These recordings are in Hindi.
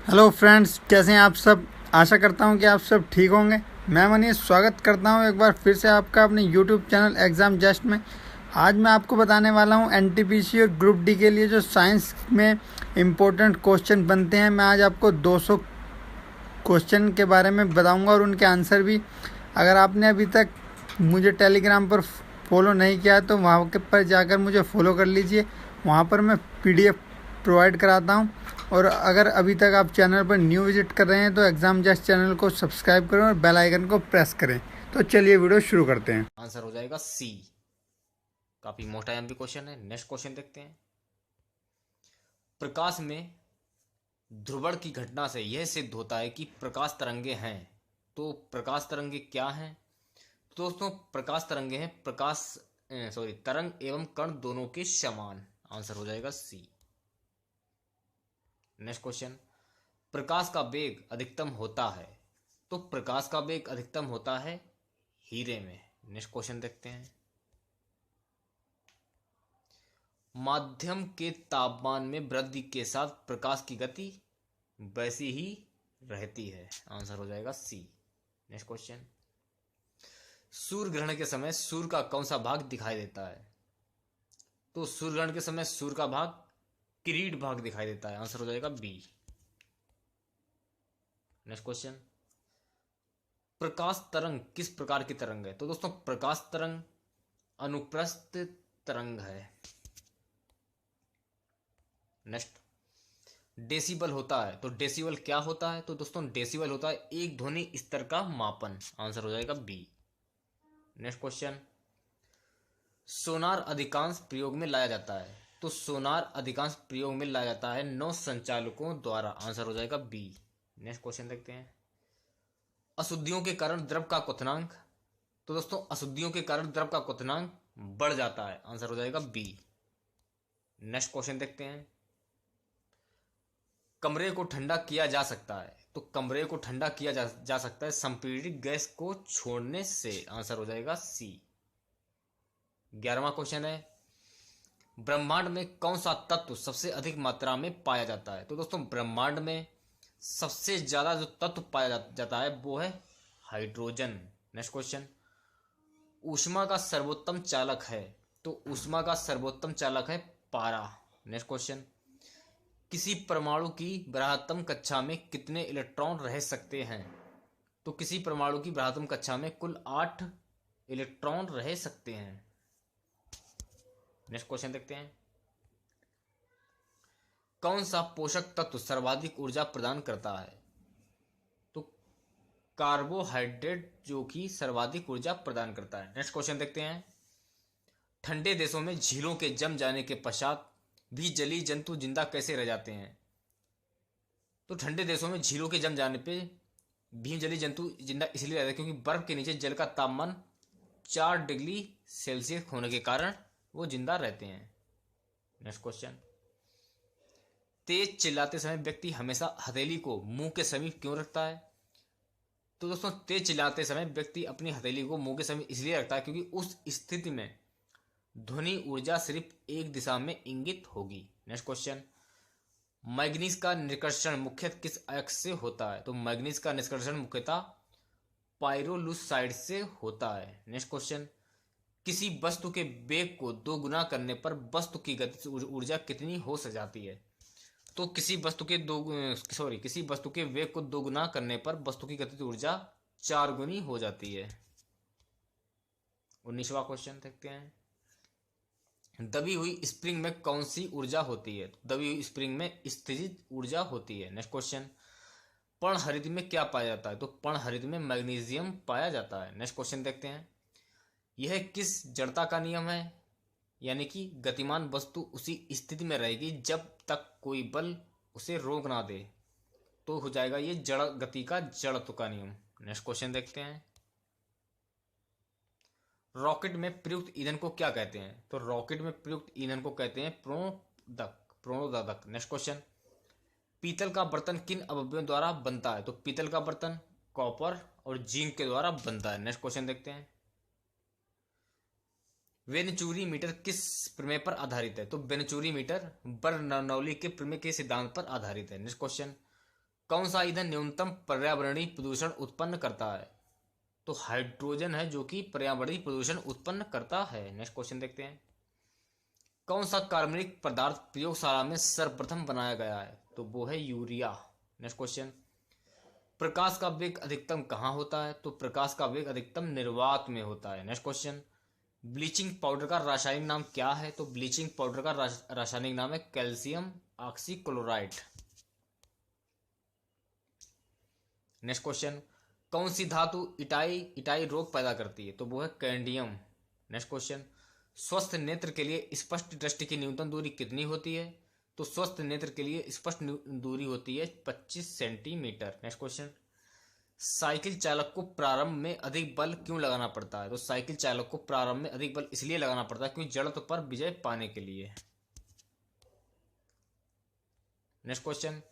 हेलो फ्रेंड्स, कैसे हैं आप सब। आशा करता हूं कि आप सब ठीक होंगे। मैं मनीष स्वागत करता हूं एक बार फिर से आपका अपने यूट्यूब चैनल एग्ज़ाम जस्ट में। आज मैं आपको बताने वाला हूं एनटीपीसी और ग्रुप डी के लिए जो साइंस में इम्पोर्टेंट क्वेश्चन बनते हैं। मैं आज आपको 200 क्वेश्चन के बारे में बताऊंगा और उनके आंसर भी। अगर आपने अभी तक मुझे टेलीग्राम पर फॉलो नहीं किया है तो वहाँ के पर जाकर मुझे फॉलो कर लीजिए। वहाँ पर मैं पीडीएफ प्रोवाइड कराता हूँ। और अगर अभी तक आप चैनल पर न्यू विजिट कर रहे हैं तो एग्ज़ाम जस्ट चैनल को सब्सक्राइब करें और बेल आइकन को प्रेस करें। तो चलिए वीडियो शुरू करते हैं। आंसर हो जाएगा सी। काफी मोटा एमपी क्वेश्चन है। नेक्स्ट क्वेश्चन देखते हैं। प्रकाश में ध्रुवण की घटना से यह सिद्ध होता है कि प्रकाश तरंगे हैं। तो प्रकाश तरंगे क्या हैं? तो दोस्तों, प्रकाश तरंगे हैं तरंग एवं कण दोनों के समान। आंसर हो जाएगा सी। Next question. प्रकाश का वेग अधिकतम होता है। तो प्रकाश का वेग अधिकतम होता है हीरे में। नेक्स्ट क्वेश्चन देखते हैं। माध्यम के तापमान में वृद्धि के साथ प्रकाश की गति वैसी ही रहती है। आंसर हो जाएगा सी। Next question. सूर्य ग्रहण के समय सूर्य का कौन सा भाग दिखाई देता है? तो सूर्य ग्रहण के समय सूर्य का भाग किरीट भाग दिखाई देता है। आंसर हो जाएगा बी। Next question. प्रकाश तरंग किस प्रकार की तरंग है? तो दोस्तों, प्रकाश तरंग अनुप्रस्थ तरंग है। नेक्स्ट। डेसिबल होता है। तो डेसिबल क्या होता है? तो दोस्तों, डेसिबल होता है एक ध्वनि स्तर का मापन। आंसर हो जाएगा बी। Next question. सोनार अधिकांश प्रयोग में लाया जाता है। तो सोनार अधिकांश प्रयोग में लाया जाता है नौ संचालकों द्वारा। आंसर हो जाएगा बी। नेक्स्ट क्वेश्चन देखते हैं। अशुद्धियों के कारण द्रव का क्वथनांक। तो दोस्तों, अशुद्धियों के कारण द्रव का क्वथनांक बढ़ जाता है। आंसर हो जाएगा बी। नेक्स्ट क्वेश्चन देखते हैं। कमरे को ठंडा किया जा सकता है। तो कमरे को ठंडा किया जा सकता है संपीड़ित गैस को छोड़ने से। आंसर हो जाएगा सी। 11वां क्वेश्चन है। ब्रह्मांड में कौन सा तत्व सबसे अधिक मात्रा में पाया जाता है? तो दोस्तों, ब्रह्मांड में सबसे ज्यादा जो तत्व पाया जाता है वो है हाइड्रोजन। Next question. ऊष्मा का सर्वोत्तम चालक है। तो ऊष्मा का सर्वोत्तम चालक है पारा। Next question. किसी परमाणु की बृहत्तम कक्षा में कितने इलेक्ट्रॉन रह सकते हैं? तो किसी परमाणु की बृहत्तम कक्षा में कुल 8 इलेक्ट्रॉन रह सकते हैं। नेक्स्ट क्वेश्चन देखते हैं। कौन सा पोषक तत्व सर्वाधिक ऊर्जा प्रदान करता है? तो कार्बोहाइड्रेट जो कि सर्वाधिक ऊर्जा प्रदान करता है। नेक्स्ट क्वेश्चन देखते हैं। ठंडे देशों में झीलों के जम जाने के पश्चात भी जलीय जंतु जिंदा कैसे रह जाते हैं? तो ठंडे देशों में झीलों के जम जाने पे भी जलीय जंतु जिंदा इसलिए रहते हैं क्योंकि बर्फ के नीचे जल का तापमान 4 डिग्री सेल्सियस होने के कारण वो जिंदा रहते हैं। Next question. तेज चिल्लाते समय व्यक्ति हमेशा हथेली को मुंह के समीप क्यों रखता है? तो दोस्तों, तेज चिल्लाते समय व्यक्ति अपनी हथेली को मुंह के समीप इसलिए रखता है क्योंकि उस स्थिति में ध्वनि ऊर्जा सिर्फ एक दिशा में इंगित होगी। Next question. मैग्नीज का निष्कर्षण मुख्यतः किस अयस्क से होता है? तो मैग्नीज का निष्कर्षण मुख्यतः पाइरोलुसाइड से होता है। Next question. किसी वस्तु के वेग को 2 गुना करने पर वस्तु की गतिज ऊर्जा कितनी हो जाती है? तो किसी वस्तु के वेग को 2 गुना करने पर वस्तु की गतिज ऊर्जा 4 गुनी हो जाती है। 19वां क्वेश्चन देखते हैं। दबी हुई स्प्रिंग में कौन सी ऊर्जा होती है? दबी हुई स्प्रिंग में स्थितिज ऊर्जा होती है। Next question. पर्णहरित में क्या पाया जाता है? तो पर्णहरित में मैग्नीशियम पाया जाता है। नेक्स्ट क्वेश्चन देखते हैं। यह किस जड़ता का नियम है? यानी कि गतिमान वस्तु उसी स्थिति में रहेगी जब तक कोई बल उसे रोक ना दे। तो हो जाएगा ये जड़ गति का जड़त्व का नियम। नेक्स्ट क्वेश्चन देखते हैं। रॉकेट में प्रयुक्त ईंधन को क्या कहते हैं? तो रॉकेट में प्रयुक्त ईंधन को कहते हैं प्रणोदक। Next question. पीतल का बर्तन किन अवयवों द्वारा बनता है? तो पीतल का बर्तन कॉपर और जिंक के द्वारा बनता है। नेक्स्ट क्वेश्चन देखते हैं। वेनचुरी मीटर किस प्रमेय पर आधारित है? तो वेनचुरी मीटर बर्नौली के प्रमेय के सिद्धांत पर आधारित है। Next question. कौन सा ईंधन न्यूनतम पर्यावरणीय प्रदूषण उत्पन्न करता है? तो हाइड्रोजन है जो कि पर्यावरणीय प्रदूषण उत्पन्न करता है। नेक्स्ट क्वेश्चन देखते हैं। कौन सा कार्बनिक पदार्थ प्रयोगशाला में सर्वप्रथम बनाया गया है? तो वो है यूरिया। Next question. प्रकाश का वेग अधिकतम कहाँ होता है? तो प्रकाश का वेग अधिकतम निर्वात में होता है। Next question. ब्लीचिंग पाउडर का रासायनिक नाम क्या है? तो ब्लीचिंग पाउडर का रासायनिक नाम है कैल्शियम ऑक्सीक्लोराइड। Next question. कौन सी धातु इटाई रोग पैदा करती है? तो वो है कैंडियम। Next question. स्वस्थ नेत्र के लिए स्पष्ट दृष्टि की न्यूनतम दूरी कितनी होती है? तो स्वस्थ नेत्र के लिए स्पष्ट दूरी होती है 25 सेंटीमीटर। Next question. साइकिल चालक को प्रारंभ में अधिक बल क्यों लगाना पड़ता है? तो साइकिल चालक को प्रारंभ में अधिक बल इसलिए लगाना पड़ता है क्योंकि जड़त्व पर विजय पाने के लिए। Next question.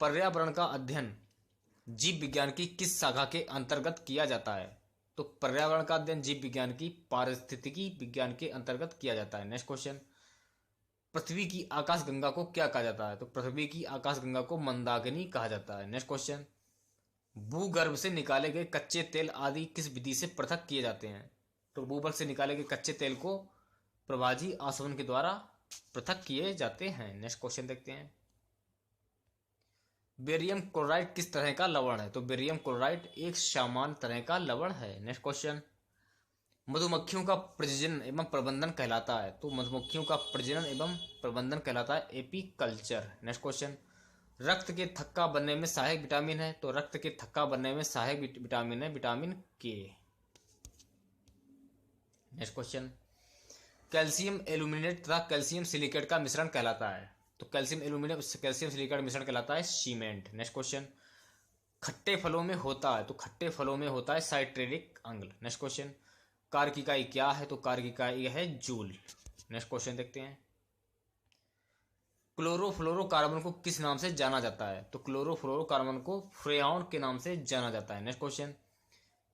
पर्यावरण का अध्ययन जीव विज्ञान की किस शाखा के अंतर्गत किया जाता है? तो पर्यावरण का अध्ययन जीव विज्ञान की पारिस्थितिकी विज्ञान के अंतर्गत किया जाता है। Next question. पृथ्वी की आकाशगंगा को क्या कहा जाता है? तो पृथ्वी की आकाशगंगा को मंदाकिनी कहा जाता है। Next question. भूगर्भ से निकाले गए कच्चे तेल आदि किस विधि से पृथक किए जाते हैं? तो भूगर्भ से निकाले गए कच्चे तेल को प्रवाजी आसवन के द्वारा पृथक किए जाते हैं। नेक्स्ट क्वेश्चन देखते हैं। बेरियम क्लोराइड किस तरह का लवण है? तो बेरियम क्लोराइड एक सामान्य तरह का लवण है। Next question. मधुमक्खियों का प्रजनन एवं प्रबंधन कहलाता है? तो मधुमक्खियों का प्रजनन एवं प्रबंधन कहलाता है एपीकल्चर। Next question. रक्त के थक्का बनने में सहायक विटामिन है? तो रक्त के थक्का बनने में सहायक विटामिन है विटामिन के। Next question. कैल्शियम एल्यूमिनेट तथा कैल्शियम सिलिकेट का मिश्रण कहलाता है? तो कैल्शियम एल्यूमिनेट कैल्शियम सिलिकेट मिश्रण कहलाता है सीमेंट। Next question. खट्टे फलों में होता है? तो खट्टे फलों में होता है साइट्रेटिक अम्ल। Next question. कार्य की इकाई क्या है? तो कार्य की इकाई है जूल। नेक्स्ट क्वेश्चन देखते हैं। क्लोरोफ्लोरोकार्बन को किस नाम से जाना जाता है? तो क्लोरोफ्लोरोकार्बन को फ्रेऑन के नाम से जाना जाता है। Next question.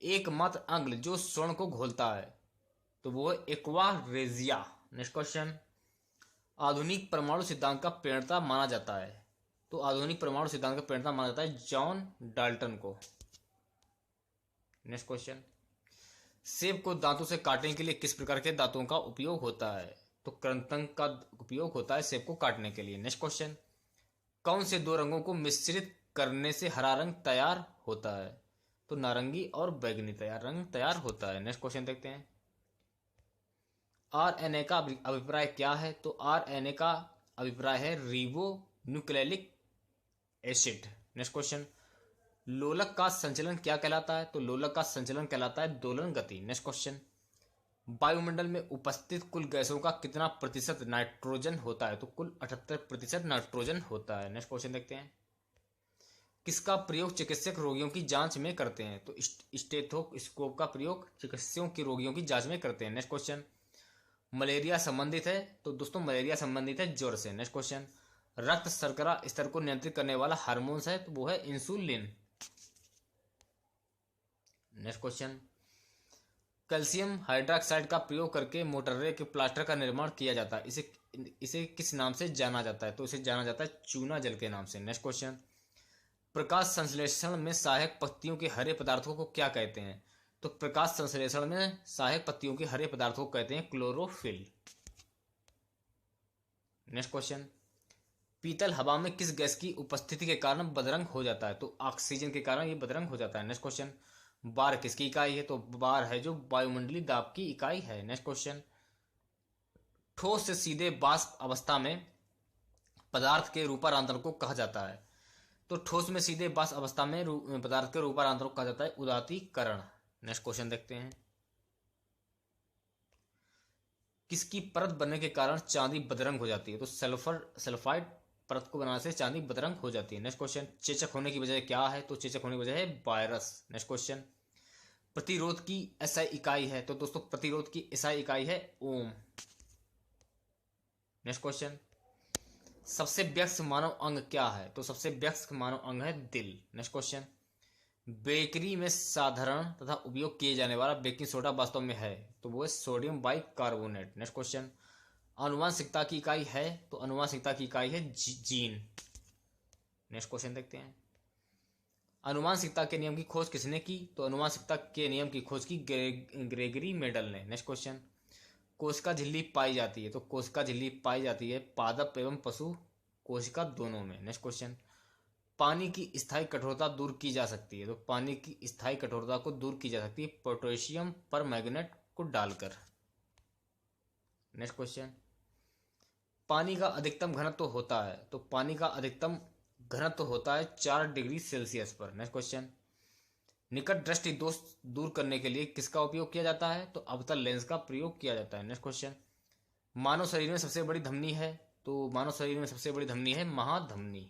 एकमात्र अम्ल जो स्वर्ण को घोलता है? तो वो है एक्वा रेजिया। Next question. आधुनिक परमाणु सिद्धांत का प्रणेता माना जाता है? तो आधुनिक परमाणु सिद्धांत का प्रणेता माना जाता है जॉन डाल्टन को। Next question. सेब को दांतों से काटने के लिए किस प्रकार के दांतों का उपयोग होता है? तो कृंतक का उपयोग होता है सेब को काटने के लिए। Next question. कौन से दो रंगों को मिश्रित करने से हरा रंग तैयार होता है? तो नारंगी और बैगनी रंग तैयार होता है। नेक्स्ट क्वेश्चन देखते हैं। आरएनए का अभिप्राय क्या है? तो आरएनए का अभिप्राय है ribonucleic acid. Next question. लोलक का संचलन क्या कहलाता है? तो लोलक का संचलन कहलाता है दोलन गति। Next question. वायुमंडल में उपस्थित कुल गैसों का कितना प्रतिशत नाइट्रोजन होता है? तो कुल 78% नाइट्रोजन होता है। नेक्स्ट क्वेश्चन देखते हैं। किसका प्रयोग चिकित्सक रोगियों की जांच में करते हैं? तो स्टेथोस्कोप का प्रयोग चिकित्सकों की रोगियों की जांच में करते हैं। Next question. मलेरिया संबंधित है? तो दोस्तों मलेरिया संबंधित है ज्वर से। Next question. रक्त शर्करा स्तर को नियंत्रित करने वाला हार्मोन्स है? तो वो है insulin. Next question. Calcium hydroxide का प्रयोग करके मोटर्रे के प्लास्टर का निर्माण किया जाता है, इसे किस नाम से जाना जाता है? तो इसे जाना जाता है चूना जल के नाम से। Next question. प्रकाश संश्लेषण में सहायक पत्तियों के हरे पदार्थों को क्या कहते हैं? तो प्रकाश संश्लेषण में सहायक पत्तियों के हरे पदार्थों को कहते हैं क्लोरोफिल। Next question. पीतल हवा में किस गैस की उपस्थिति के कारण बदरंग हो जाता है? तो ऑक्सीजन के कारण ये बदरंग हो जाता है। Next question. बार किसकी इकाई है? तो बार है जो वायुमंडलीय दाब की इकाई है। Next question. ठोस से सीधे वाष्प अवस्था में पदार्थ के रूपांतरण को कहा जाता है? तो ठोस में सीधे वाष्प अवस्था में पदार्थ के रूपांतरण को कहा जाता है उदातीकरण। नेक्स्ट क्वेश्चन देखते हैं। किसकी परत बनने के कारण चांदी बदरंग हो जाती है? तो सल्फाइड परत को बनाने से चांदी बदरंग हो जाती है। Next question. चेचक होने की वजह क्या है? तो चेचक होने की वजह है वायरस। Next question. प्रतिरोध की एसआई इकाई है? तो दोस्तों प्रतिरोध की एसआई इकाई है ओम। Next question. सबसे व्यस्त मानव अंग क्या है? तो सबसे व्यस्त मानव अंग है दिल। Next question. बेकरी में साधारण तथा उपयोग किए जाने वाला बेकिंग सोडा वास्तव में है? तो वो है सोडियम बाइकार्बोनेट। Next question. आनुवांशिकता की इकाई है? तो आनुवांशिकता की इकाई है जीन। नेक्स्ट क्वेश्चन देखते हैं। अनुवांशिकता के नियम की खोज किसने की? तो अनुवांशिकता के नियम की खोज की ग्रेगरी मेंडल ने। नेक्स्ट क्वेश्चन, कोशिका झिल्ली पाई जाती है? तो कोशिका झिल्ली पाई जाती है पादप एवं पशु कोशिका दोनों में। नेक्स्ट क्वेश्चन, पानी की स्थायी कठोरता दूर की जा सकती है? तो पानी की स्थायी कठोरता को दूर की जा सकती है पोटेशियम परमैंगनेट को डालकर। नेक्स्ट क्वेश्चन, पानी का अधिकतम घनत्व होता है? तो पानी का अधिकतम घनत्व होता है 4 डिग्री सेल्सियस पर। नेक्स्ट क्वेश्चन, निकट दृष्टि दोष दूर करने के लिए किसका उपयोग किया जाता है? तो अवतल लेंस का प्रयोग किया जाता है। नेक्स्ट क्वेश्चन, मानव शरीर में सबसे बड़ी धमनी है? तो मानव शरीर में सबसे बड़ी धमनी है महाधमनी।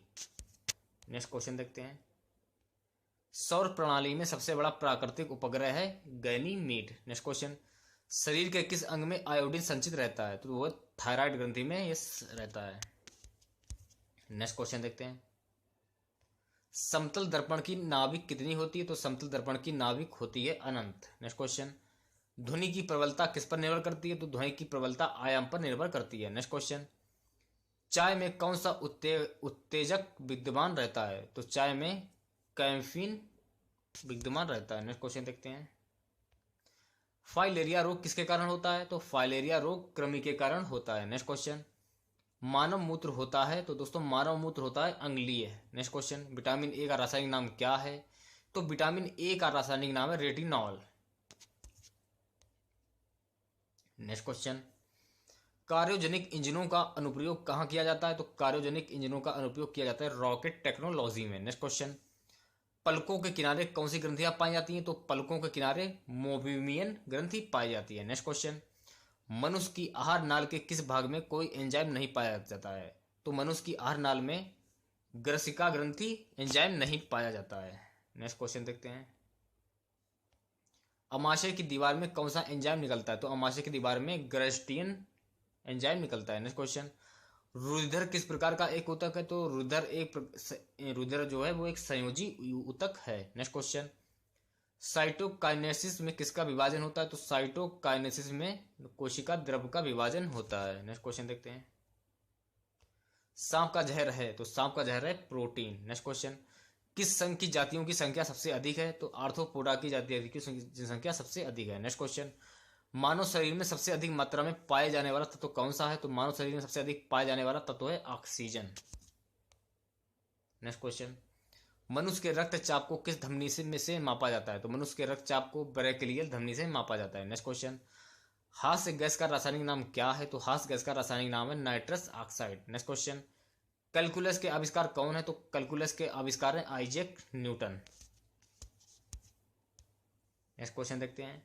नेक्स्ट क्वेश्चन देखते हैं, सौर प्रणाली में सबसे बड़ा प्राकृतिक उपग्रह है गैनीमीड। नेक्स्ट क्वेश्चन, शरीर के किस अंग में आयोडीन संचित रहता है? तो वो थायराइड ग्रंथि में ये रहता है। नेक्स्ट क्वेश्चन देखते हैं, समतल दर्पण की नाभिक कितनी होती है? तो समतल दर्पण की नाभिक होती है अनंत। नेक्स्ट क्वेश्चन, ध्वनि की प्रबलता किस पर निर्भर करती है? तो ध्वनि की प्रबलता आयाम पर निर्भर करती है। नेक्स्ट क्वेश्चन, चाय में कौन सा उत्तेजक विद्यमान रहता है? तो चाय में कैफीन विद्यमान रहता है। नेक्स्ट क्वेश्चन देखते हैं, फाइलेरिया रोग किसके कारण होता है? तो फाइलेरिया रोग कृमि के कारण होता है। नेक्स्ट क्वेश्चन, मानव मूत्र होता है? तो दोस्तों मानव मूत्र होता है अंगलीय। नेक्स्ट क्वेश्चन, विटामिन ए का रासायनिक नाम क्या है? तो विटामिन ए का रासायनिक नाम है रेटिनॉल। नेक्स्ट क्वेश्चन, कार्योजेनिक इंजनों का अनुप्रयोग कहाँ किया जाता है? तो कार्योजेनिक इंजनों का अनुप्रयोग किया जाता है रॉकेट टेक्नोलॉजी में। नेक्स्ट क्वेश्चन, पलकों के किनारे कौन सी ग्रंथियां पाई जाती हैं? तो पलकों के किनारे मोबिमियन ग्रंथि पाई जाती है। नेक्स्ट क्वेश्चन, मनुष्य की आहार नाल के किस भाग में कोई एंजाइम नहीं पाया जाता है? तो मनुष्य की आहार नाल में ग्रसिका ग्रंथि एंजाइम नहीं पाया जाता है। नेक्स्ट क्वेश्चन देखते हैं, अमाशय की दीवार में कौन सा एंजाइम निकलता है? तो अमाशय की दीवार में ग्रेस्टियन एंजाइम निकलता है। नेक्स्ट क्वेश्चन, रुधिर किस प्रकार का एक ऊतक है? तो रुधिर जो है वो एक संयोजी ऊतक है। नेक्स्ट क्वेश्चन, साइटोकाइनेसिस में किसका विभाजन होता है? तो साइटोकाइनेसिस में कोशिका द्रव्य का विभाजन होता है। नेक्स्ट क्वेश्चन देखते हैं, सांप का जहर है? तो सांप का जहर है प्रोटीन। नेक्स्ट क्वेश्चन, किस संघ की जातियों की संख्या सबसे अधिक है? तो आर्थ्रोपोडा की जातियों की जनसंख्या सबसे अधिक है। नेक्स्ट क्वेश्चन, मानव शरीर में सबसे अधिक मात्रा में पाए जाने वाला तत्व कौन सा है? तो मानव शरीर में सबसे अधिक पाए जाने वाला तत्व है ऑक्सीजन। नेक्स्ट क्वेश्चन, मनुष्य के रक्तचाप को किस धमनी से मापा जाता है? तो मनुष्य के रक्तचाप को ब्रैकियल धमनी से मापा जाता है। नेक्स्ट क्वेश्चन, हास्य गैस का रासायनिक नाम क्या है? तो हास्य गैस का रासायनिक नाम है nitrous oxide. Next question, calculus के आविष्कार कौन है? तो कैलकुलस के आविष्कार है आइजैक न्यूटन। नेक्स्ट क्वेश्चन देखते हैं,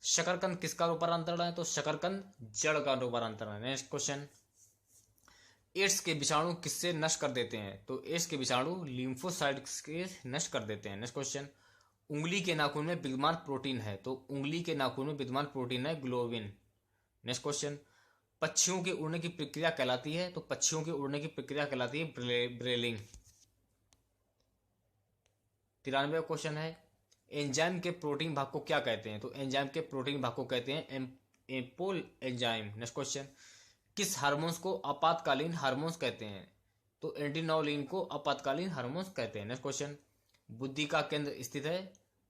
शकरकंद किसका रूपांतरण है? तो शकरकंद जड़ का रूपांतरण है। नेक्स्ट क्वेश्चन, एड्स के विषाणु किससे नष्ट कर देते हैं? तो एड्स के विषाणु लिम्फोसाइट्स के नष्ट कर देते हैं। नेक्स्ट क्वेश्चन, उंगली के नाखून में विद्यमान प्रोटीन है? तो उंगली के नाखून में विद्यमान प्रोटीन है ग्लोबिन। नेक्स्ट क्वेश्चन, पक्षियों के उड़ने की प्रक्रिया कहलाती है? तो पक्षियों के उड़ने की प्रक्रिया कहलाती है ब्रेलिंग। 93वां क्वेश्चन है, एंजाइम के प्रोटीन भाग को क्या कहते हैं? तो एंजाइम के प्रोटीन भाग को कहते हैं एपोल एंजाइम। नेक्स्ट क्वेश्चन, किस हार्मोन्स को आपातकालीन हार्मोन्स कहते हैं? तो एंटीनोलिन को आपातकालीन हार्मोन्स कहते हैं। नेक्स्ट क्वेश्चन, बुद्धि का केंद्र स्थित है?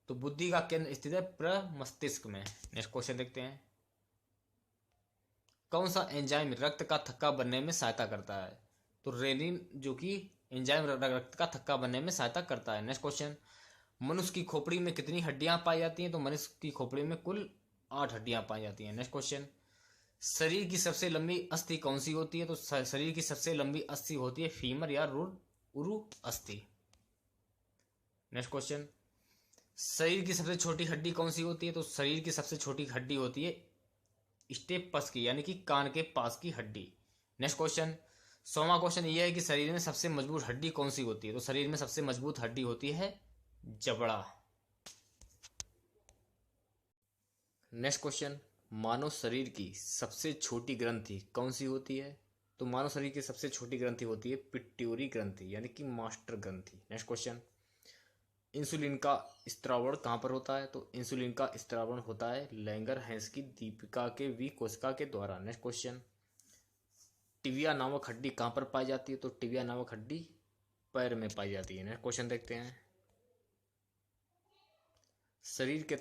तो बुद्धि का केंद्र स्थित है प्रमस्तिष्क में। नेक्स्ट क्वेश्चन देखते हैं, कौन सा एंजाइम रक्त का थक्का बनने में सहायता करता है? तो रेनिन जो कि एंजाइम रक्त का थक्का बनने में सहायता करता है। नेक्स्ट क्वेश्चन, मनुष्य की खोपड़ी में कितनी हड्डियां पाई जाती हैं? तो मनुष्य की खोपड़ी में कुल 8 हड्डियां पाई जाती हैं। नेक्स्ट क्वेश्चन, शरीर की सबसे लंबी अस्थि कौन सी होती है? तो शरीर की सबसे लंबी अस्थि होती है फीमर या उरु अस्थि। नेक्स्ट क्वेश्चन, शरीर की सबसे छोटी हड्डी कौन सी होती है? तो शरीर की सबसे छोटी हड्डी होती है स्टेपस की, यानी कि कान के पास की हड्डी। नेक्स्ट क्वेश्चन, 100वां क्वेश्चन यह है कि शरीर में सबसे मजबूत हड्डी कौन सी होती है? तो शरीर में सबसे मजबूत हड्डी होती है जबड़ा। नेक्स्ट क्वेश्चन, मानव शरीर की सबसे छोटी ग्रंथि कौन सी होती है? तो मानव शरीर की सबसे छोटी ग्रंथि होती है पिट्यूरी ग्रंथि, यानी कि मास्टर ग्रंथि। नेक्स्ट क्वेश्चन, इंसुलिन का स्त्रावण कहाँ पर होता है? तो इंसुलिन का स्त्रावण होता है लैंगर-हैंस की दीपिका के वी कोशिका के द्वारा। नेक्स्ट क्वेश्चन, टिबिया नामक हड्डी कहाँ पर पाई जाती है? तो टिबिया नामक हड्डी पैर में पाई जाती है। नेक्स्ट क्वेश्चन देखते हैं, शरीर के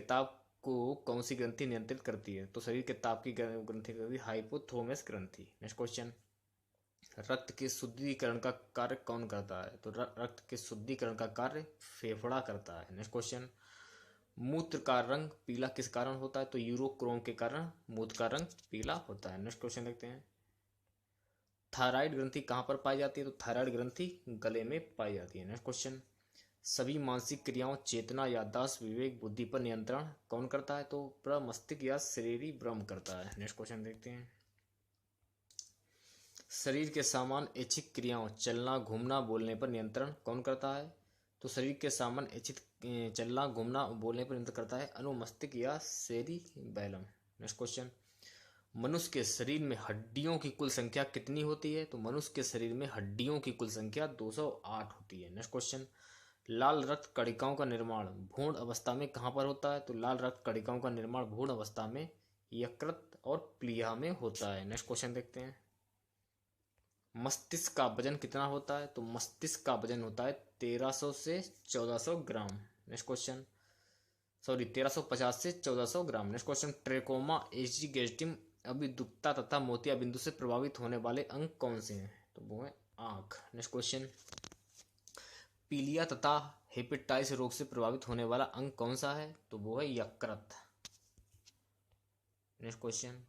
ताप को कौन सी ग्रंथि नियंत्रित करती है? तो शरीर के ताप की ग्रंथि करती हाइपोथैलेमस ग्रंथि। नेक्स्ट क्वेश्चन, रक्त के शुद्धिकरण का कार्य कौन करता है? तो रक्त के शुद्धिकरण का कार्य फेफड़ा करता है। नेक्स्ट क्वेश्चन, मूत्र का रंग पीला किस कारण होता है? तो यूरोक्रोम के कारण मूत्र का रंग पीला होता है। नेक्स्ट क्वेश्चन देखते हैं, थायराइड ग्रंथि कहाँ पर पाई जाती है? तो थायराइड ग्रंथि गले में पाई जाती है। नेक्स्ट क्वेश्चन, सभी मानसिक क्रियाओं चेतना याददाश्त विवेक बुद्धि पर नियंत्रण कौन करता है? तो प्रमस्तिष्क या शरीरी ब्रह्म करता है। नेक्स्ट क्वेश्चन देखते हैं, शरीर के सामान्य ऐच्छिक क्रियाओं चलना घूमना बोलने पर नियंत्रण कौन करता है? तो शरीर के सामान्य ऐच्छिक चलना घूमना बोलने पर नियंत्रण करता है अनुमस्तिष्क या सेरिबैलम। नेक्स्ट क्वेश्चन, मनुष्य के शरीर में हड्डियों की कुल संख्या कितनी होती है? तो मनुष्य के शरीर में हड्डियों की कुल संख्या 208 होती है। नेक्स्ट क्वेश्चन, लाल रक्त कणिकाओं का निर्माण भ्रूण अवस्था में कहाँ पर होता है? तो लाल रक्त कणिकाओं का निर्माण भ्रूण अवस्था में यकृत और प्लीहा में होता है। नेक्स्ट क्वेश्चन देखते हैं, मस्तिष्क का वजन कितना होता है? तो मस्तिष्क का वजन होता है 1300 से 1400 ग्राम। नेक्स्ट क्वेश्चन, 1350 से 1400 ग्राम। नेक्स्ट क्वेश्चन, ट्रेकोमा एजिगेस्टिम अभिदुक्ता तथा मोतिया बिंदु से प्रभावित होने वाले अंग कौन से हैं? तो वो है आंख। नेक्स्ट क्वेश्चन, पीलिया तथा हेपेटाइटिस रोग से प्रभावित होने वाला अंग कौन सा है? तो वो है यकृत। नेक्स्ट क्वेश्चन,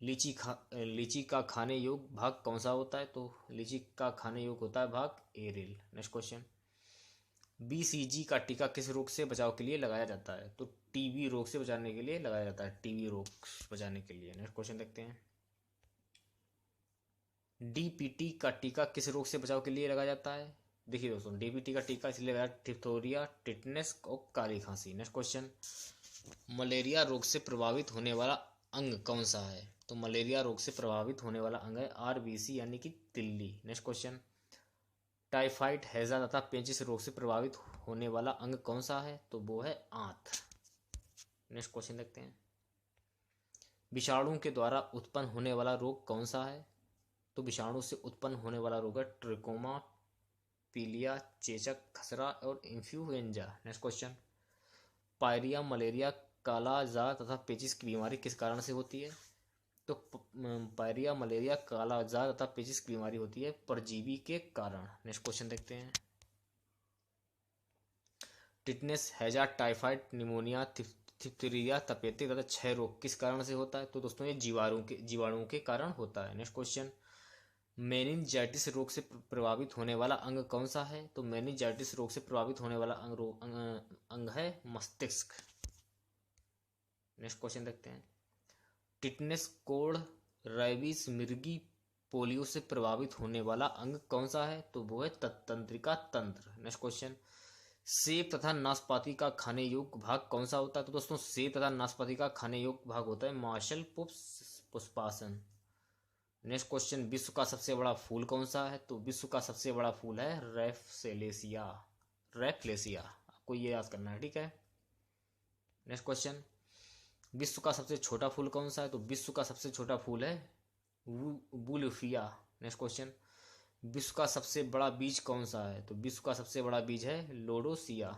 लीची का खाने योग्य भाग कौन सा होता है? तो लीची का खाने योग्य होता है भाग एरिल। नेक्स्ट क्वेश्चन, बीसीजी का टीका किस रोग से बचाव के लिए लगाया जाता है? तो टीबी रोग से बचाने के लिए लगाया जाता है, टीबी रोग बचाने के लिए। नेक्स्ट क्वेश्चन देखते हैं, डीपीटी का टीका किस रोग से बचाव के लिए लगाया जाता है? देखिए दोस्तों, डीपीटी का टीका इसलिए लगाया डिप्थीरिया टिटनेस और काली खांसी। नेक्स्ट क्वेश्चन, मलेरिया रोग से प्रभावित होने वाला अंग कौन सा है? तो मलेरिया रोग से प्रभावित होने वाला अंग है आरबीसी यानी कि तिल्ली। नेक्स्ट क्वेश्चन, टाइफाइड हैजा तथा पेचिश रोग से प्रभावित होने वाला अंग कौन सा है? तो वो है आंत। नेक्स्ट क्वेश्चन देखते हैं, विषाणु के द्वारा उत्पन्न होने वाला रोग कौन सा है? तो विषाणु से उत्पन्न होने वाला रोग है ट्रिकोमा पीलिया चेचक खसरा और इन्फ्लुएंजा। नेक्स्ट क्वेश्चन, पायरिया मलेरिया काला जार तथा पेचिश की बीमारी किस कारण से होती है? तो पायरिया मलेरिया काला जार तथा पेचिश की बीमारी होती है परजीवी के कारण। नेक्स्ट क्वेश्चन देखते हैं, टिटनेस हैजा टाइफाइड निमोनिया डिप्थीरिया तपेदिक तथा क्षय रोग किस कारण से होता है? तो दोस्तों ये जीवाणुओं के कारण होता है। नेक्स्ट क्वेश्चन, मेनिंजाइटिस रोग से प्रभावित होने वाला अंग कौन सा है? तो मेनिंजाइटिस रोग से प्रभावित होने वाला अंग है मस्तिष्क। नेक्स्ट क्वेश्चन देखते हैं, टिटनेस कोढ़ रेबीज मिर्गी पोलियो से प्रभावित होने वाला अंग कौन सा है? तो वो है तंत्रिका तंत्र। नेक्स्ट क्वेश्चन, सेब तथा नाशपाती का खाने योग्य भाग कौन सा होता है? तो दोस्तों सेब तथा नाशपाती का खाने योग्य भाग होता है मार्शल पुष्पासन। नेक्स्ट क्वेश्चन, विश्व का सबसे बड़ा फूल कौन सा है? तो विश्व का सबसे बड़ा फूल है रैफ्लेसिया। आपको ये याद करना है, ठीक है। नेक्स्ट क्वेश्चन, विश्व का सबसे छोटा फूल कौन सा है? तो विश्व का सबसे छोटा फूल है बुलफिया। नेक्स्ट क्वेश्चन, विश्व का सबसे बड़ा बीज कौन सा है? तो विश्व का सबसे बड़ा बीज है लोडोसिया।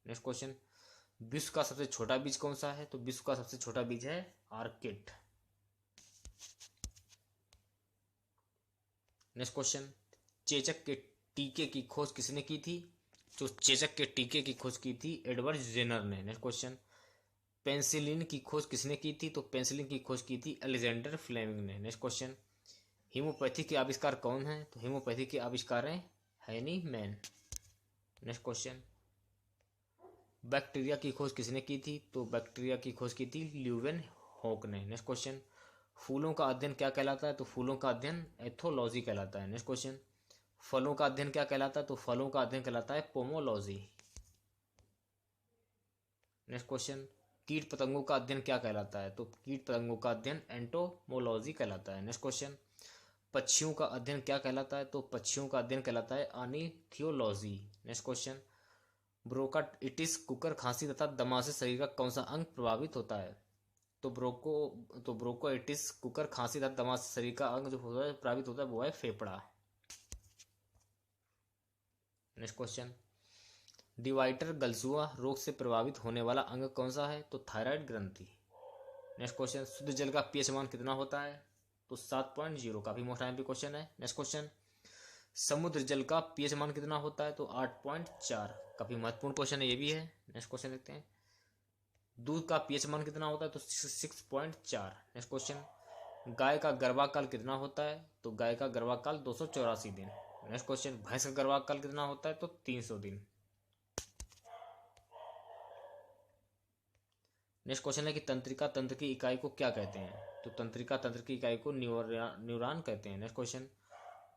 नेक्स्ट क्वेश्चन, विश्व का सबसे छोटा बीज कौन सा है? तो विश्व का सबसे छोटा बीज है आर्किड। नेक्स्ट क्वेश्चन, चेचक के टीके की खोज किसने की थी? तो चेचक के टीके की खोज की थी एडवर्ड जेनर ने। नेक्स्ट क्वेश्चन, पेंसिलिन की खोज किसने की थी? तो पेंसिलिन की खोज की थी अलेक्जेंडर फ्लेमिंग ने। नेक्स्ट क्वेश्चन, हीमोपैथी के आविष्कार कौन है? तो हीमोपैथी के आविष्कार हैं हैनी मैन। नेक्स्ट क्वेश्चन, बैक्टीरिया की खोज किसने की थी? तो बैक्टीरिया की खोज की थी ल्यूवेन हॉक ने। नेक्स्ट क्वेश्चन, फूलों का अध्ययन क्या कहलाता है? तो फूलों का अध्ययन एथोलॉजी कहलाता है। नेक्स्ट क्वेश्चन, फलों का अध्ययन क्या कहलाता है? तो फलों का अध्ययन कहलाता है पोमोलॉजी। नेक्स्ट क्वेश्चन, कीट पतंगों का अध्ययन क्या कहलाता है? तो कीट पतंगों का अध्ययन एंटोमोलॉजी कहलाता है। नेक्स्ट क्वेश्चन, पक्षियों का अध्ययन क्या कहलाता है? तो पक्षियों का अध्ययन कहलाता है ornithology. Next question, bronchitis cooker खांसी तथा दमा से शरीर का कौन सा अंग प्रभावित होता है? तो ब्रोंकाइटिस कुकर खांसी तथा दमा से शरीर का अंग जो होता है प्रभावित होता है वो है फेफड़ा। नेक्स्ट क्वेश्चन, डिवाइटर गलसुआ रोग से प्रभावित होने वाला अंग कौन सा है? तो थायराइड ग्रंथि। नेक्स्ट क्वेश्चन, शुद्ध जल का पीएच मान कितना होता है? तो 7.0। काफी मोटा एमपी क्वेश्चन है। नेक्स्ट क्वेश्चन, समुद्र जल का पीएच मान कितना होता है? तो 8.4। काफी महत्वपूर्ण क्वेश्चन है ये भी है। नेक्स्ट क्वेश्चन देखते हैं, दूध का पीएच मान कितना होता है? तो 6.4। नेक्स्ट क्वेश्चन, गाय का गर्भाकाल कितना होता है? तो गाय का गर्भाकाल 284 दिन। नेक्स्ट क्वेश्चन, भैंस का गर्भाकाल कितना होता है? तो 300 दिन। नेक्स्ट क्वेश्चन है कि तंत्रिका तंत्र की इकाई को क्या कहते हैं? तो तंत्रिका तंत्र की इकाई को न्यूरॉन कहते हैं। नेक्स्ट क्वेश्चन,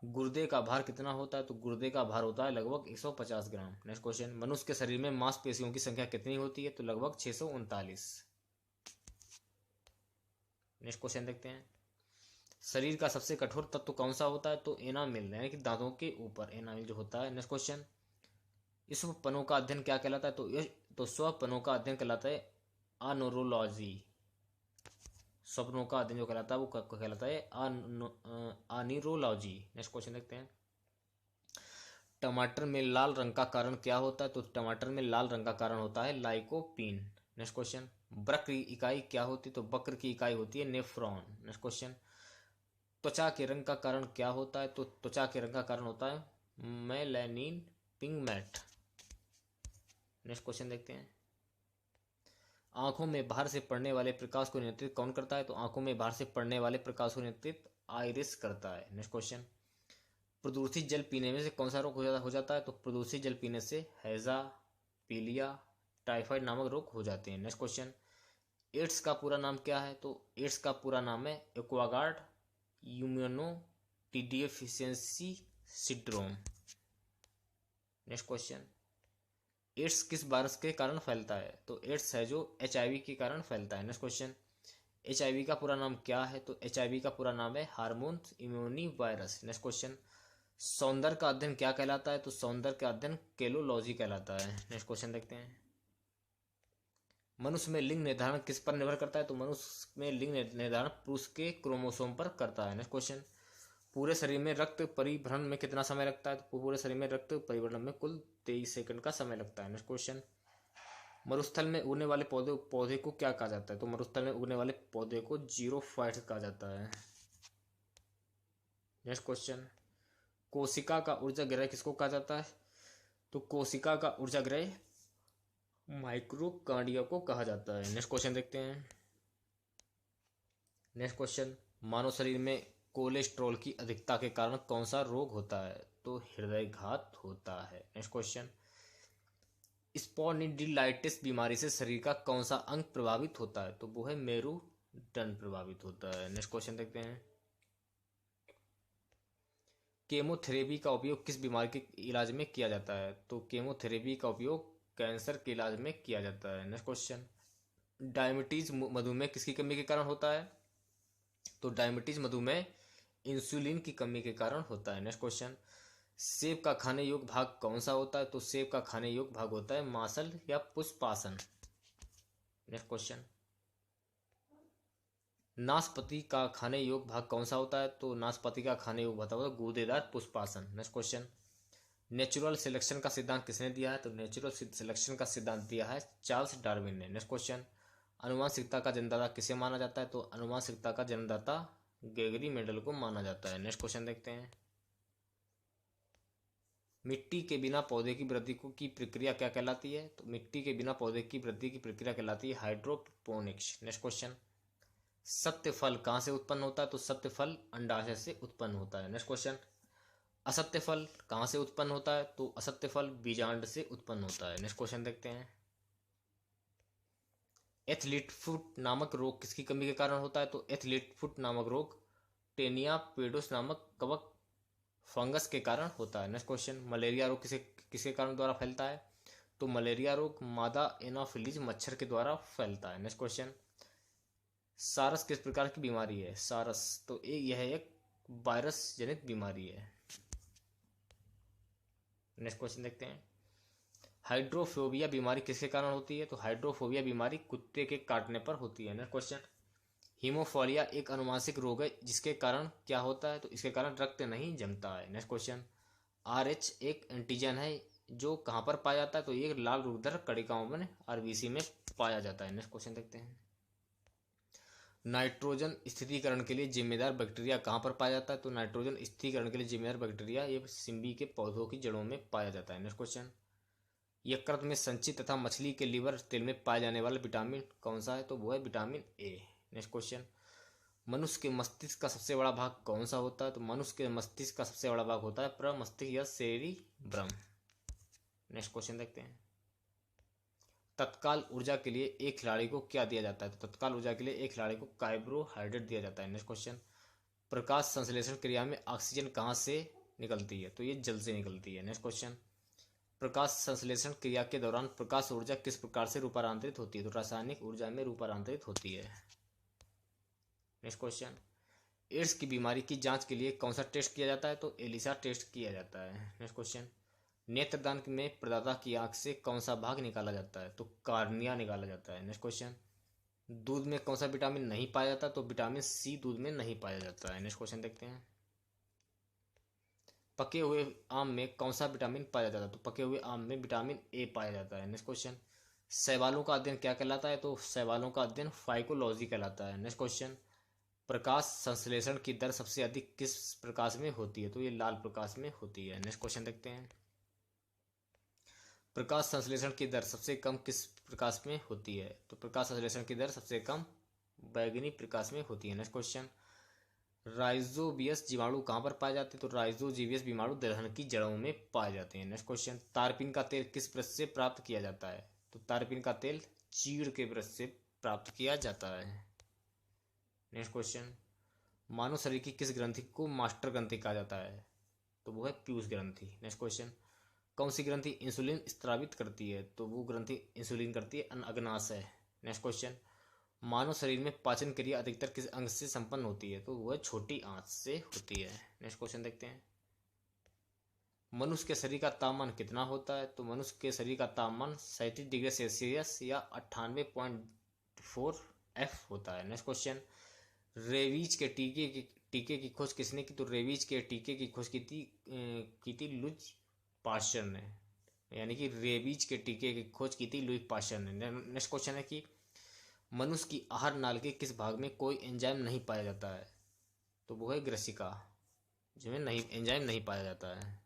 गुर्दे का भार कितना होता है? तो गुर्दे का भार होता है लगभग 150 ग्राम। नेक्स्ट क्वेश्चन, मनुष्य के शरीर में मांसपेशियों की संख्या कितनी होती है? तो लगभग 639। नेक्स्ट क्वेश्चन देखते हैं, शरीर का सबसे कठोर तत्व कौन सा होता है? तो एनामिल, यानी कि दांतों के ऊपर एनामिल जो होता है। नेक्स्ट क्वेश्चन, स्वपनों का अध्ययन क्या कहलाता है? तो स्वपनों का अध्ययन कहलाता है आनोरोलॉजी। स्वप्नों का अध्ययन जो कहलाता है वो कहलाता है आनिरोलॉजी। नेक्स्ट क्वेश्चन देखते हैं, टमाटर में लाल रंग का कारण क्या होता है? तो टमाटर में लाल रंग का कारण होता है लाइकोपीन। नेक्स्ट क्वेश्चन, वृक्क की इकाई क्या होती है? तो वक्र की इकाई होती है नेफ्रॉन। नेक्स्ट क्वेश्चन, त्वचा के रंग का कारण क्या होता है? तो त्वचा के रंग का कारण होता है मेलानिन पिगमेंट। नेक्स्ट क्वेश्चन देखते हैं, आंखों में बाहर से पड़ने वाले प्रकाश को नियंत्रित कौन करता है? तो आंखों में बाहर से पड़ने वाले प्रकाश को नियंत्रित आइरिस करता है। नेक्स्ट क्वेश्चन, प्रदूषित जल पीने में से कौन सा रोग हो जाता है? तो प्रदूषित जल पीने से हैजा, पीलिया, टाइफाइड नामक रोग हो जाते हैं। नेक्स्ट क्वेश्चन, एड्स का पूरा नाम क्या है? तो एड्स का पूरा नाम है acquired immunodeficiency syndrome. Next question, AIDS किस वायरस के कारण फैलता है? तो एड्स है जो HIV के कारण फैलता है। नेक्स्ट क्वेश्चन, HIV का पूरा नाम क्या है? तो HIV का पूरा नाम है hormone immune virus. Next question, सौंदर्य का अध्ययन क्या कहलाता है? तो सौंदर्य का अध्ययन केलोलॉजी कहलाता है। नेक्स्ट क्वेश्चन देखते हैं, मनुष्य में लिंग निर्धारण किस पर निर्भर करता है? तो मनुष्य में लिंग निर्धारण पुरुष के क्रोमोसोम पर करता है। नेक्स्ट क्वेश्चन, पूरे शरीर में रक्त परिभ्रमण में कितना समय लगता है? तो पूरे शरीर में रक्त परिभ्रमण में कुल 23 सेकंड का समय लगता है। नेक्स्ट क्वेश्चन, मरुस्थल में उगने वाले पौधे को क्या कहा जाता है? तो मरुस्थल में उगने वाले पौधे को जीरोफाइट्स कहा जाता है। नेक्स्ट क्वेश्चन, कोशिका का ऊर्जा ग्रह किसको कहा जाता है? तो कोशिका का ऊर्जा ग्रह माइक्रोकांडिया को कहा जाता है। नेक्स्ट क्वेश्चन देखते हैं, नेक्स्ट क्वेश्चन, मानव शरीर में कोलेस्ट्रॉल की अधिकता के कारण कौन सा रोग होता है? तो हृदयघात होता है। नेक्स्ट क्वेश्चन, स्पॉन्डिलाइटिस बीमारी से शरीर का कौन सा अंग प्रभावित होता है? तो वो है मेरुदंड प्रभावित होता है। नेक्स्ट क्वेश्चन देखते हैं, केमोथेरेपी का उपयोग किस बीमारी के इलाज में किया जाता है? तो केमोथेरेपी का उपयोग कैंसर के इलाज में किया जाता है। नेक्स्ट क्वेश्चन, डायबिटीज मधुमेह किसकी कमी के कारण होता है? तो डायबिटीज मधुमेह इंसुलिन की कमी के कारण होता है। नेक्स्ट क्वेश्चन, सेब का खाने योग्य भाग कौन सा होता है? तो सेब का खाने योग्य भाग होता है मांसल या पुष्पासन। नेक्स्ट क्वेश्चन, नाशपाती का खाने योग्य भाग कौन सा होता है? तो नाशपाती का खाने योग्य भाग होता है गूदेदार पुष्पासन। नेक्स्ट क्वेश्चन, नेचुरल सिलेक्शन का सिद्धांत किसने दिया है? तो नेचुरल सिलेक्शन का सिद्धांत दिया है चार्ल्स डार्विन ने। नेक्स्ट क्वेश्चन, अनुवांशिकता का जन्मदाता किसे माना जाता है? तो अनुवांशिकता का जन्मदाता ग्रेगरी मेंडल को माना जाता है। नेक्स्ट क्वेश्चन देखते हैं, मिट्टी के बिना पौधे की वृद्धि की प्रक्रिया क्या कहलाती है? तो मिट्टी के बिना पौधे की वृद्धि की प्रक्रिया कहलाती है हाइड्रोपोनिक्स। नेक्स्ट क्वेश्चन, सत्य फल कहाँ से उत्पन्न होता है? तो सत्य फल अंडाशय से उत्पन्न होता है। नेक्स्ट क्वेश्चन, असत्य फल कहाँ से उत्पन्न होता है? तो असत्य फल बीजांड से उत्पन्न होता है। नेक्स्ट क्वेश्चन देखते हैं, एथलीट फुट नामक रोग किसकी कमी के कारण होता है? तो एथलीट फुट नामक रोग टेनिया पेडोस नामक कवक फंगस के कारण होता है। नेक्स्ट क्वेश्चन, मलेरिया रोग किसके कारण द्वारा फैलता है? तो मलेरिया रोग मादा एनाफिलीज मच्छर के द्वारा फैलता है। नेक्स्ट क्वेश्चन, सारस किस प्रकार की बीमारी है? सारस तो यह एक वायरस जनित बीमारी है। नेक्स्ट क्वेश्चन देखते हैं, हाइड्रोफोबिया बीमारी किसके कारण होती है? तो हाइड्रोफोबिया बीमारी कुत्ते के काटने पर होती है। नेक्स्ट क्वेश्चन, हीमोफोलिया एक अनुवांशिक रोग है जिसके कारण क्या होता है? तो इसके कारण रक्त नहीं जमता है। नेक्स्ट क्वेश्चन, RH एक एंटीजन है जो कहाँ पर पाया जाता है, तो ये लाल रुधिर कणिकाओं में आरबीसी में पाया जाता है। नेक्स्ट क्वेश्चन देखते हैं। नाइट्रोजन स्थिरीकरण के लिए जिम्मेदार बैक्टीरिया कहाँ पर पाया जाता है, तो नाइट्रोजन स्थिरीकरण के लिए जिम्मेदार बैक्टीरिया ये सिम्बी के पौधों की जड़ों में पाया जाता है। Next question. यकृत में संचित तथा मछली के लीवर तेल में पाए जाने वाला विटामिन कौन सा है, तो वो है विटामिन ए। Next question. मनुष्य के मस्तिष्क का सबसे बड़ा भाग कौन सा होता है, तो मनुष्य के मस्तिष्क का सबसे बड़ा भाग होता है प्रमस्तिष्क या सेरिब्रम। नेक्स्ट क्वेश्चन देखते हैं। तत्काल ऊर्जा के लिए एक खिलाड़ी को क्या दिया जाता है, तो तत्काल ऊर्जा के लिए एक खिलाड़ी को कार्बोहाइड्रेट दिया जाता है। Next question. प्रकाश संश्लेषण क्रिया में ऑक्सीजन कहाँ से निकलती है, तो ये जल से निकलती है। Next question. प्रकाश संश्लेषण क्रिया के दौरान प्रकाश ऊर्जा किस प्रकार से रूपांतरित होती है, तो रासायनिक ऊर्जा में रूपांतरित होती है। Next question. एड्स की बीमारी की जांच के लिए कौन सा टेस्ट किया जाता है, तो एलिसा टेस्ट किया जाता है। Next question. नेत्रदान में प्रदाता की आंख से कौन सा भाग निकाला जाता है, तो कार्निया निकाला जाता है। Next question. दूध में कौन सा विटामिन नहीं पाया जाता, तो विटामिन सी दूध में नहीं पाया जाता है। नेक्स्ट क्वेश्चन देखते हैं। पके हुए आम में कौन सा विटामिन पाया जाता है, तो पके हुए आम में विटामिन ए पाया जाता है। Next question. शैवालों का अध्ययन क्या कहलाता है, तो शैवालों का अध्ययन फाइकोलॉजी कहलाता है। Next question. प्रकाश संश्लेषण की दर सबसे अधिक किस प्रकाश में होती है, तो ये लाल प्रकाश में होती है। नेक्स्ट क्वेश्चन देखते हैं। प्रकाश संश्लेषण की दर सबसे कम किस प्रकाश में होती है, तो प्रकाश संश्लेषण की दर सबसे कम बैंगनी प्रकाश में होती है। Next question. राइजोबियस जीवाणु कहाँ पर पाए जाते हैं, तो राइजोजीवियस जीवाणु दलहन की जड़ों में पाए जाते हैं। Next question. तारपीन का तेल किस वृक्ष से प्राप्त किया जाता है, तो तारपीन का तेल चीड़ के वृक्ष से प्राप्त किया जाता है। Next question. मानव शरीर की किस ग्रंथि को मास्टर ग्रंथि कहा जाता है, तो वो है पीयूष ग्रंथि। Next question. कौन सी ग्रंथि इंसुलिन स्रावित करती है, तो वो ग्रंथि इंसुलिन करती है अग्नाशय। Next question. मानव शरीर में पाचन क्रिया अधिकतर किस अंग से संपन्न होती है, तो वह छोटी आंत से होती है। नेक्स्ट क्वेश्चन देखते हैं। मनुष्य के शरीर का तापमान कितना होता है, तो मनुष्य के शरीर का तापमान 37 डिग्री सेल्सियस या 98.4 F होता है। Next question. रेबीज के टीके की खोज किसने की, तो रेबीज के टीके की खोज की थी लुई पास्चर ने, यानी कि रेबीज के टीके की खोज की थी लुई पास्चर ने। नेक्स्ट क्वेश्चन है कि मनुष्य की आहार नाल के किस भाग में कोई एंजाइम नहीं पाया जाता है, तो वो है ग्रसिका, जिसमें नहीं एंजाइम नहीं पाया जाता है।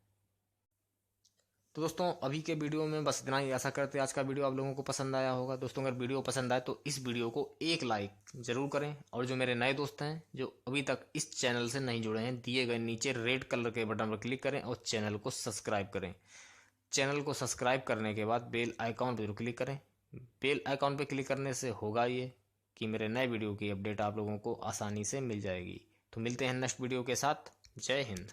तो दोस्तों अभी के वीडियो में बस इतना ही। आशा करते हैं आज का वीडियो आप लोगों को पसंद आया होगा। दोस्तों अगर वीडियो पसंद आए तो इस वीडियो को एक लाइक जरूर करें, और जो मेरे नए दोस्त हैं जो अभी तक इस चैनल से नहीं जुड़े हैं, दिए गए नीचे रेड कलर के बटन पर क्लिक करें और चैनल को सब्सक्राइब करें। चैनल को सब्सक्राइब करने के बाद बेल आइकॉन पर क्लिक करें। बेल आइकॉन पर क्लिक करने से होगा ये कि मेरे नए वीडियो की अपडेट आप लोगों को आसानी से मिल जाएगी। तो मिलते हैं नेक्स्ट वीडियो के साथ। जय हिंद।